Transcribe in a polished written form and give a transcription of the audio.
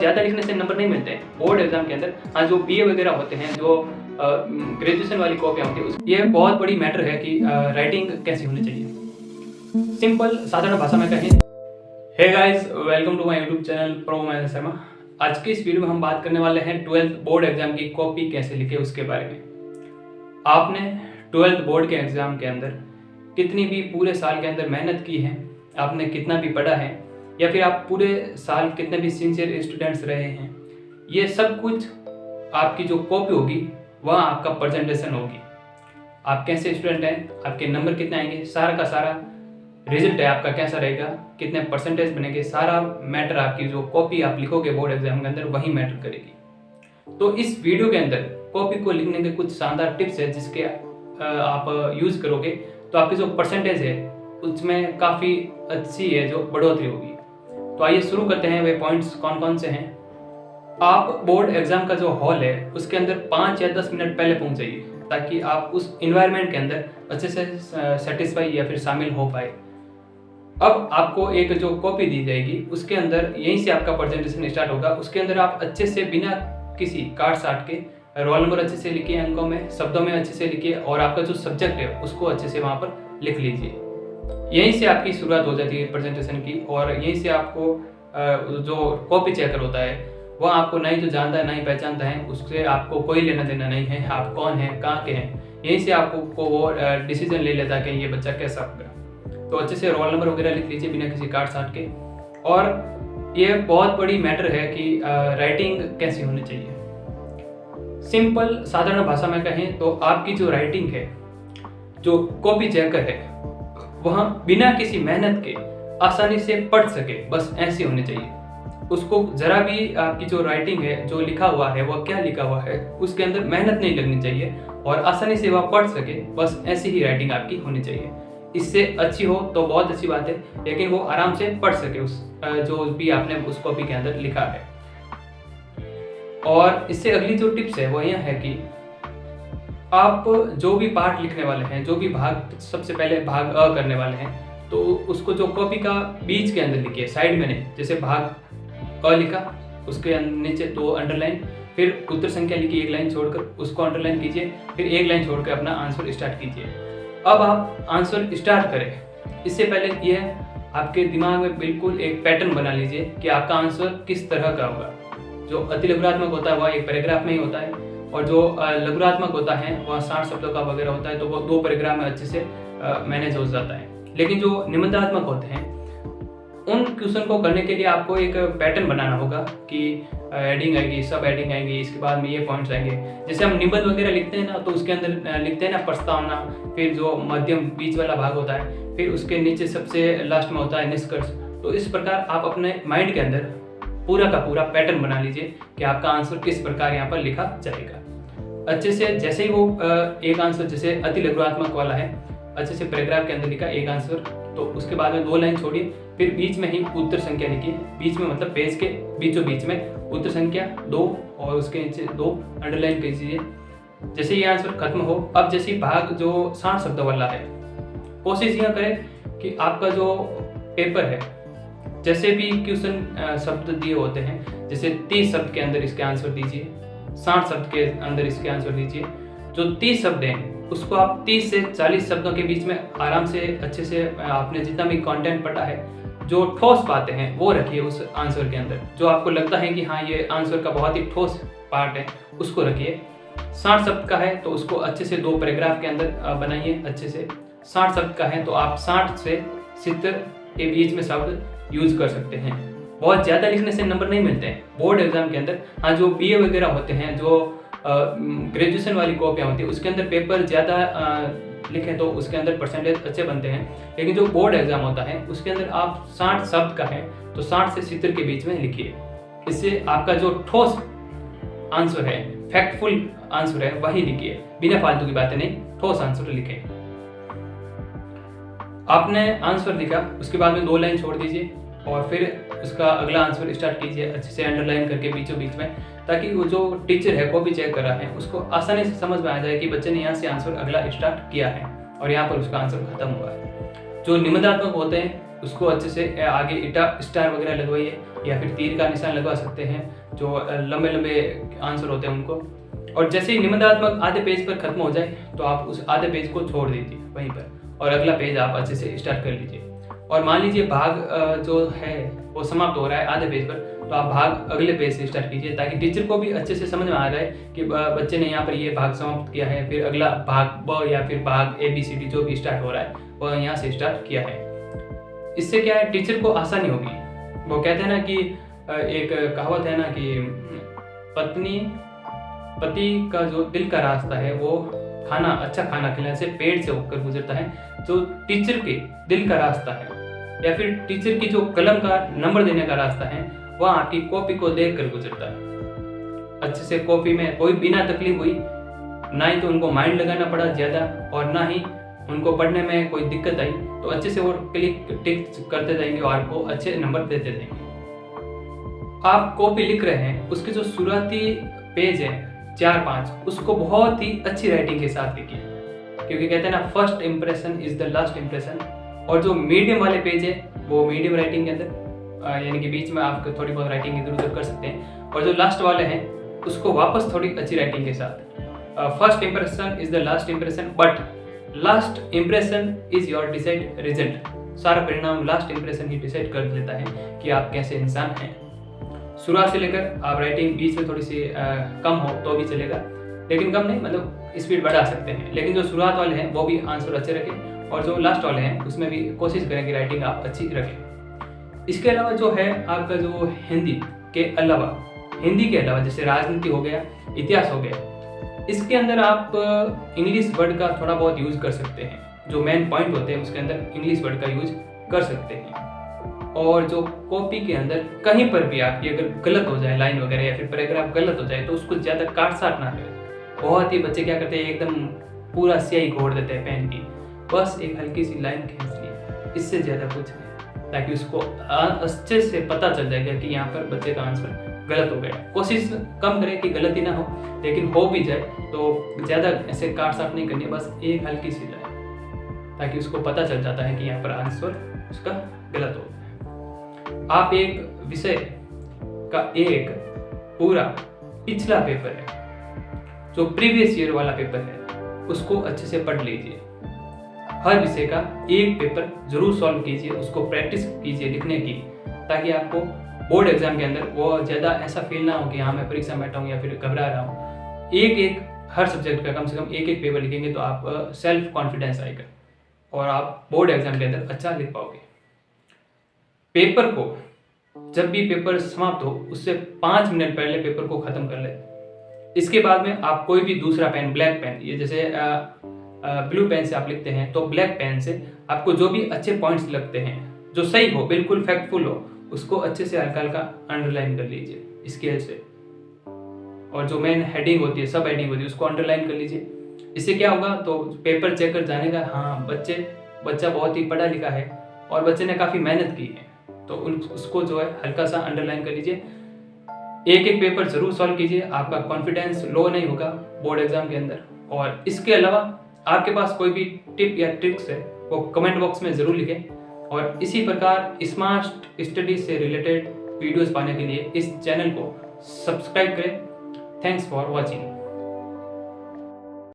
ज़्यादा लिखने से नंबर नहीं मिलते हैं बोर्ड एग्जाम के अंदर। हाँ, जो बीए वगैरह होते हैं, जो ग्रेजुएशन वाली कॉपियाँ होती है, ये बहुत बड़ी मैटर है कि राइटिंग कैसी होनी चाहिए। सिंपल साधारण भाषा में कहें, hey guys, welcome to my YouTube channel pro Mahendra Sharma. आज की इस वीडियो में हम बात करने वाले हैं 12th बोर्ड एग्जाम की कॉपी कैसे लिखे उसके बारे में। आपने 12th बोर्ड के एग्जाम के अंदर कितनी भी पूरे साल के अंदर मेहनत की है, आपने कितना भी पढ़ा है, या फिर आप पूरे साल कितने भी सिंसियर स्टूडेंट्स रहे हैं, ये सब कुछ आपकी जो कॉपी होगी वह आपका प्रेजेंटेशन होगी। आप कैसे स्टूडेंट हैं, आपके नंबर कितने आएंगे, सारा का सारा रिजल्ट है आपका कैसा रहेगा, कितने परसेंटेज बनेंगे, सारा मैटर आपकी जो कॉपी आप लिखोगे बोर्ड एग्जाम के अंदर वही मैटर करेगी। तो इस वीडियो के अंदर कॉपी को लिखने के कुछ शानदार टिप्स है जिसके आप यूज़ करोगे तो आपकी जो परसेंटेज है उसमें काफ़ी अच्छी है जो बढ़ोतरी होगी। तो आइए शुरू करते हैं। वे पॉइंट्स कौन कौन से हैं। आप बोर्ड एग्जाम का जो हॉल है उसके अंदर 5 या 10 मिनट पहले पहुंच जाइए ताकि आप उस इन्वायरमेंट के अंदर अच्छे से सेटिस्फाई या फिर शामिल हो पाए। अब आपको एक जो कॉपी दी जाएगी उसके अंदर यहीं से आपका प्रेजेंटेशन स्टार्ट होगा। उसके अंदर आप अच्छे से बिना किसी काट साट के रोल नंबर अच्छे से लिखिए, अंकों में, शब्दों में अच्छे से लिखिए, और आपका जो सब्जेक्ट है उसको अच्छे से वहाँ पर लिख लीजिए। यहीं से आपकी शुरुआत हो जाती है प्रेजेंटेशन की, और यहीं से आपको जो कॉपी चेकर होता है वह आपको नहीं तो जानता है, नहीं पहचानता है, उससे आपको कोई लेना देना नहीं है, आप कौन हैं, कहाँ के हैं। यहीं से आपको वो डिसीजन ले लेता है कि ये बच्चा कैसा होगा। तो अच्छे से रोल नंबर वगैरह लिख लीजिए बिना किसी काट साट के। और ये बहुत बड़ी मैटर है कि राइटिंग कैसी होनी चाहिए। सिंपल साधारण भाषा में कहें तो आपकी जो राइटिंग है, जो कॉपी चेकर है, वह बिना किसी मेहनत के आसानी से पढ़ सके, बस ऐसी होनी चाहिए। उसको जरा भी आपकी जो राइटिंग है, जो लिखा हुआ है, वह क्या लिखा हुआ है, उसके अंदर मेहनत नहीं लगनी चाहिए और आसानी से वह पढ़ सके, बस ऐसी ही राइटिंग आपकी होनी चाहिए। इससे अच्छी हो तो बहुत अच्छी बात है, लेकिन वो आराम से पढ़ सके उस जो भी आपने उस कॉपी के अंदर लिखा है। और इससे अगली जो टिप्स है वो यह है कि आप जो भी पार्ट लिखने वाले हैं, जो भी भाग, सबसे पहले भाग अ करने वाले हैं, तो उसको जो कॉपी का बीच के अंदर लिखिए, साइड में नहीं। जैसे भाग अ लिखा, उसके नीचे 2 अंडरलाइन, फिर उत्तर संख्या लिखी 1 लाइन छोड़कर, उसको अंडरलाइन कीजिए, फिर 1 लाइन छोड़कर अपना आंसर स्टार्ट कीजिए। अब आप आंसर स्टार्ट करें इससे पहले यह आपके दिमाग में बिल्कुल एक पैटर्न बना लीजिए कि आपका आंसर किस तरह का होगा। जो अति लघुरात्मक होता है वह एक पैराग्राफ में ही होता है, और जो लघुरात्मक होता है वह 60 शब्दों का वगैरह होता है, तो वो 2 पैराग्राफ में अच्छे से मैनेज हो जाता है। लेकिन जो निबंधात्मक होते हैं उन क्वेश्चन को करने के लिए आपको एक पैटर्न बनाना होगा कि हेडिंग आएगी, सब हेडिंग आएंगी, इसके बाद में ये पॉइंट्स आएंगे। जैसे हम निबंध वगैरह लिखते हैं ना, तो उसके अंदर लिखते हैं ना प्रस्तावना, फिर जो मध्यम बीच वाला भाग होता है, फिर उसके नीचे सबसे लास्ट में होता है निष्कर्ष। तो इस प्रकार आप अपने माइंड के अंदर पूरा का पूरा पैटर्न बना लीजिए कि आपका आंसर किस प्रकार यहाँ पर लिखा जाएगा। अच्छे से जैसे ही वो एक आंसर जैसे अति लघुरात्मक वाला है, अच्छे से पैराग्राफ के अंदर लिखा एक आंसर, तो उसके बाद में 2 लाइन छोड़िए, फिर बीच में ही उत्तर संख्या लिखिए। बीच में मतलब पेज के बीचों बीच में उत्तर संख्या 2 और उसके नीचे 2 अंडरलाइन कीजिए। जैसे ये आंसर खत्म हो, अब जैसे भाग जो 60 शब्दों वाला है, कोशिश यह करें कि आपका जो पेपर है, जैसे भी क्वेश्चन शब्द दिए होते हैं, जैसे 30 शब्द के अंदर इसके आंसर दीजिए, 60 शब्द के अंदर इसके आंसर दीजिए। जो 30 शब्द हैं उसको आप 30 से 40 शब्दों के बीच में आराम से अच्छे से आपने जितना भी कंटेंट पढ़ा है, जो ठोस बातें हैं वो रखिए उस आंसर के अंदर। जो आपको लगता है कि हाँ ये आंसर का बहुत ही ठोस पार्ट है उसको रखिए। 60 शब्द का है तो उसको अच्छे से 2 पैराग्राफ के अंदर बनाइए अच्छे से। 60 शब्द का है तो आप 60 से 70 के बीच में शब्द यूज कर सकते हैं। बहुत ज़्यादा लिखने से नंबर नहीं मिलते हैं बोर्ड एग्जाम के अंदर। हाँ, जो बीए वगैरह होते हैं, जो ग्रेजुएशन वाली कॉपियाँ होती है, उसके अंदर पेपर ज़्यादा लिखें तो उसके अंदर परसेंटेज अच्छे बनते हैं। लेकिन जो बोर्ड एग्जाम होता है उसके अंदर आप 60 शब्द का है तो 60 से 70 के बीच में लिखिए। इससे आपका जो ठोस आंसर है, फैक्टफुल आंसर है, वही लिखिए, बिना फालतू की बातें नहीं, ठोस आंसर लिखें। आपने आंसर लिखा, उसके बाद में 2 लाइन छोड़ दीजिए और फिर उसका अगला आंसर स्टार्ट कीजिए अच्छे से अंडरलाइन करके बीचों बीच में, ताकि वो जो टीचर है कॉपी चेक कर रहा है उसको आसानी से समझ में आ जाए कि बच्चे ने यहाँ से आंसर अगला स्टार्ट किया है और यहाँ पर उसका आंसर खत्म हुआ है। जो निबंधात्मक होते हैं उसको अच्छे से आगे ईटा स्टार वगैरह लगवाइए, या फिर तीर का निशान लगवा सकते हैं, जो लंबे लंबे आंसर होते हैं उनको। और जैसे ही निबंधात्मक आधे पेज पर खत्म हो जाए तो आप उस आधे पेज को छोड़ दीजिए वहीं पर, और अगला पेज आप अच्छे से स्टार्ट कर लीजिए। और मान लीजिए भाग जो है वो समाप्त हो रहा है आधे पेज पर, तो आप भाग अगले पेज से स्टार्ट कीजिए, ताकि टीचर को भी अच्छे से समझ में आ जाए कि बच्चे ने यहाँ पर ये भाग समाप्त किया है, फिर अगला भाग ब या फिर भाग ABCD जो भी स्टार्ट हो रहा है वह यहाँ से स्टार्ट किया है। इससे क्या है, टीचर को आसानी होगी। वो कहते हैं ना कि एक कहावत है ना कि पति का जो दिल का रास्ता है वो अच्छा खाना खिलाने से पेट से होकर गुजरता है। जो टीचर के दिल का रास्ता है या फिर टीचर की जो कलम का नंबर देने का रास्ता है वह आपकी कॉपी को देख कर गुजरता है। अच्छे से कॉपी में कोई बिना तकलीफ हुई, ना ही तो उनको माइंड लगाना पड़ा ज़्यादा और ना ही उनको पढ़ने में कोई दिक्कत आई, तो अच्छे से वो क्लिक टिक करते जाएंगे और आपको अच्छे नंबर देते जाएंगे। आप कॉपी लिख रहे हैं, उसके जो शुरुआती पेज है 4-5, उसको बहुत ही अच्छी राइटिंग के साथ लिखिए, क्योंकि कहते हैं ना first impression is the last impression. और जो मीडियम वाले पेज है वो मीडियम राइटिंग के अंदर यानी कि बीच में आप थोड़ी बहुत राइटिंग इधर उधर कर सकते हैं, और जो लास्ट वाले हैं उसको वापस थोड़ी अच्छी राइटिंग के साथ। First impression is the last impression, but last impression is your decide result. सारा परिणाम लास्ट इंप्रेशन ही डिसाइड कर लेता है कि आप कैसे इंसान हैं। शुरुआत से लेकर आप राइटिंग बीच में थोड़ी सी कम हो तो भी चलेगा, लेकिन कम नहीं, मतलब स्पीड बढ़ा सकते हैं, लेकिन जो शुरुआत वाले हैं वो भी आंसर अच्छे रखें, और जो लास्ट वाले हैं उसमें भी कोशिश करें कि राइटिंग आप अच्छी रखें। इसके अलावा जो है आपका जो हिंदी के अलावा जैसे राजनीति हो गया, इतिहास हो गया, इसके अंदर आप इंग्लिश वर्ड का थोड़ा बहुत यूज कर सकते हैं। जो मेन पॉइंट होते हैं उसके अंदर इंग्लिश वर्ड का यूज कर सकते हैं। और जो कॉपी के अंदर कहीं पर भी आपकी अगर गलत हो जाए लाइन वगैरह या फिर पैराग्राफ गलत हो जाए तो उसको ज़्यादा काट साट ना करें। बहुत ही बच्चे क्या करते हैं, एकदम पूरा स्याही घोड़ देते हैं पेन की, बस एक हल्की सी लाइन खींच ली, इससे ज़्यादा कुछ नहीं, ताकि उसको अच्छे से पता चल जाएगा कि यहाँ पर बच्चे का आंसर गलत हो गया। कोशिश कम करें कि गलती ना हो, लेकिन हो भी जाए तो ज़्यादा ऐसे काट साट नहीं करनी है, बस एक हल्की सी लाइन, ताकि उसको पता चल जाता है कि यहाँ पर आंसर उसका गलत हो गया। आप एक विषय का एक पूरा पिछला पेपर है, जो प्रीवियस ईयर वाला पेपर है, उसको अच्छे से पढ़ लीजिए। हर विषय का एक पेपर जरूर सॉल्व कीजिए, उसको प्रैक्टिस कीजिए लिखने की, ताकि आपको बोर्ड एग्जाम के अंदर वो ज़्यादा ऐसा फील ना हो कि हाँ मैं परीक्षा में बैठा हूँ या फिर घबरा रहा हूँ। एक हर सब्जेक्ट का कम से कम एक पेपर लिखेंगे तो आप सेल्फ कॉन्फिडेंस आएगा और आप बोर्ड एग्जाम के अंदर अच्छा लिख पाओगे। पेपर को जब भी पेपर समाप्त हो उससे 5 मिनट पहले पेपर को खत्म कर ले। इसके बाद में आप कोई भी दूसरा पेन, ब्लैक पेन, ये जैसे ब्लू पेन से आप लिखते हैं तो ब्लैक पेन से आपको जो भी अच्छे पॉइंट्स लगते हैं, जो सही हो, बिल्कुल फैक्टफुल हो, उसको अच्छे से हल्का हल्का अंडरलाइन कर लीजिए स्केल से। और जो मेन हेडिंग होती है, सब हेडिंग होती है, उसको अंडरलाइन कर लीजिए। इससे क्या होगा, तो पेपर चेक कर जानेगा हाँ बच्चा बहुत ही पढ़ा लिखा है और बच्चे ने काफ़ी मेहनत की है, तो उसको जो है हल्का सा अंडरलाइन कर लीजिए। एक पेपर जरूर सॉल्व कीजिए, आपका कॉन्फिडेंस लो नहीं होगा बोर्ड एग्जाम के अंदर। और इसके अलावा आपके पास कोई भी टिप या ट्रिक्स है वो कमेंट बॉक्स में ज़रूर लिखें, और इसी प्रकार स्मार्ट स्टडी से रिलेटेड वीडियोस पाने के लिए इस चैनल को सब्सक्राइब करें। Thanks for watching.